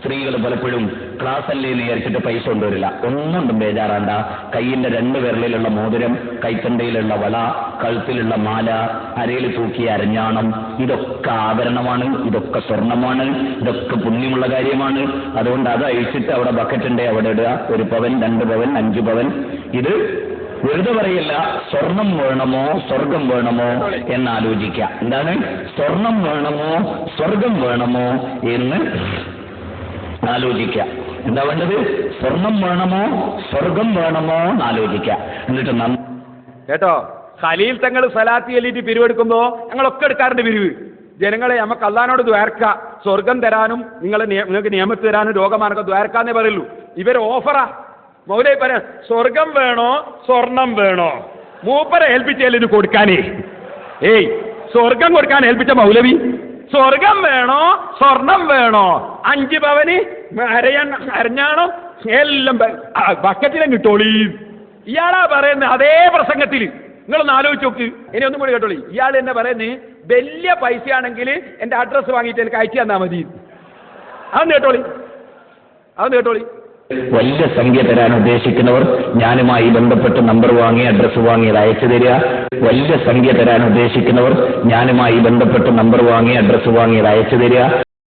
സ്ത്രീകൾ പലപ്പോഴും ക്ലാസ് അല്ലേ എന്ന് വിചാരിച്ചിട്ട് പൈസ കൊണ്ടുവരില്ല. ഒന്നും ബേജാറാണ്ട. കയ്യിന്റെ 2 വിരലിലുള്ള മോതിരം, കൈത്തണ്ടയിലുള്ള വള, കഴുത്തിലുള്ള മാല, അരയിൽ തൂക്കിയ അരഞ്ഞാണം, ഇതൊക്കെ ആഭരണമാണ്, ഇതൊക്കെ സ്വർണമാണ്, ഇതൊക്കെ പുണ്യമുള്ള കാര്യമാണ്. അതുകൊണ്ട് അത് അഴിച്ചിട്ട് അവിടെ ബക്കറ്റുണ്ട്, അവിടെ ഇടുക. 1 പവൻ, 2 പവൻ, 5 പവൻ. ഇത് വെറുതെ പറയല്ല, സ്വർണം വേണമോ സ്വർഗം വേണമോ എന്നാലോചിക്കുക. എന്താണ് സ്വർണം വേണമോ സ്വർഗം വേണമോ എന്ന് ആലോചിക്കുക. എന്താ വേണ്ടത്? സ്വർണം വേണമോ സ്വർഗം വേണമോ എന്നാലോചിക്കുക. എന്നിട്ട് കേട്ടോ, ഖലീൽ തങ്ങൾ സലാത്തി എല്ലിട്ട് പിരിവെടുക്കുമ്പോ ഞങ്ങളൊക്കെ എടുക്കാറുണ്ട് പിരിവ്. ജനങ്ങളെ നമുക്ക് അള്ളാനോട് ദ്വാരക്ക, സ്വർഗം തരാനും നിങ്ങൾക്ക് നിയമത്ത് തരാനും രോഗമാർഗം ദ്വാരക്കാന്നേ പറയുള്ളൂ. ഇവർ ഓഫറാ. മൗലവി പറയാ സ്വർഗം വേണോ സ്വർണം വേണോ? മൂപ്പരെ ഏൽപ്പിച്ചതിന് കൊടുക്കാനേ. സ്വർഗം കൊടുക്കാൻ ഏൽപ്പിച്ച മൗലവി സ്വർഗം വേണോ സ്വർണം വേണോ? 5 പവന് അരഞ്ഞാണോ എല്ലാം ബക്കറ്റിലും കിട്ടോളി. ഇയാളാ പറയുന്നത് അതേ പ്രസംഗത്തിൽ. നിങ്ങളൊന്ന് ആലോചിച്ച് നോക്ക്. ഇനി ഒന്നും കൂടി കേട്ടോളി. ഇയാൾ എന്നെ പറയുന്നത് വലിയ പൈസയാണെങ്കിൽ എന്റെ അഡ്രസ്സ് വാങ്ങിയിട്ട് എനിക്ക് അയച്ചു തന്നാൽ മതി. അതൊന്ന് കേട്ടോളി. വലിയ സംഖ്യ തരാൻ ഉദ്ദേശിക്കുന്നവർ ഞാനുമായി ബന്ധപ്പെട്ട് നമ്പർ വാങ്ങി അഡ്രസ്സ് വാങ്ങി അത് അയച്ചു തരിക. വലിയ സംഖ്യ തരാൻ ഉദ്ദേശിക്കുന്നവർ ഞാനുമായി ബന്ധപ്പെട്ട് നമ്പർ വാങ്ങി അഡ്രസ്സ് വാങ്ങി അത് അയച്ചു തരിക.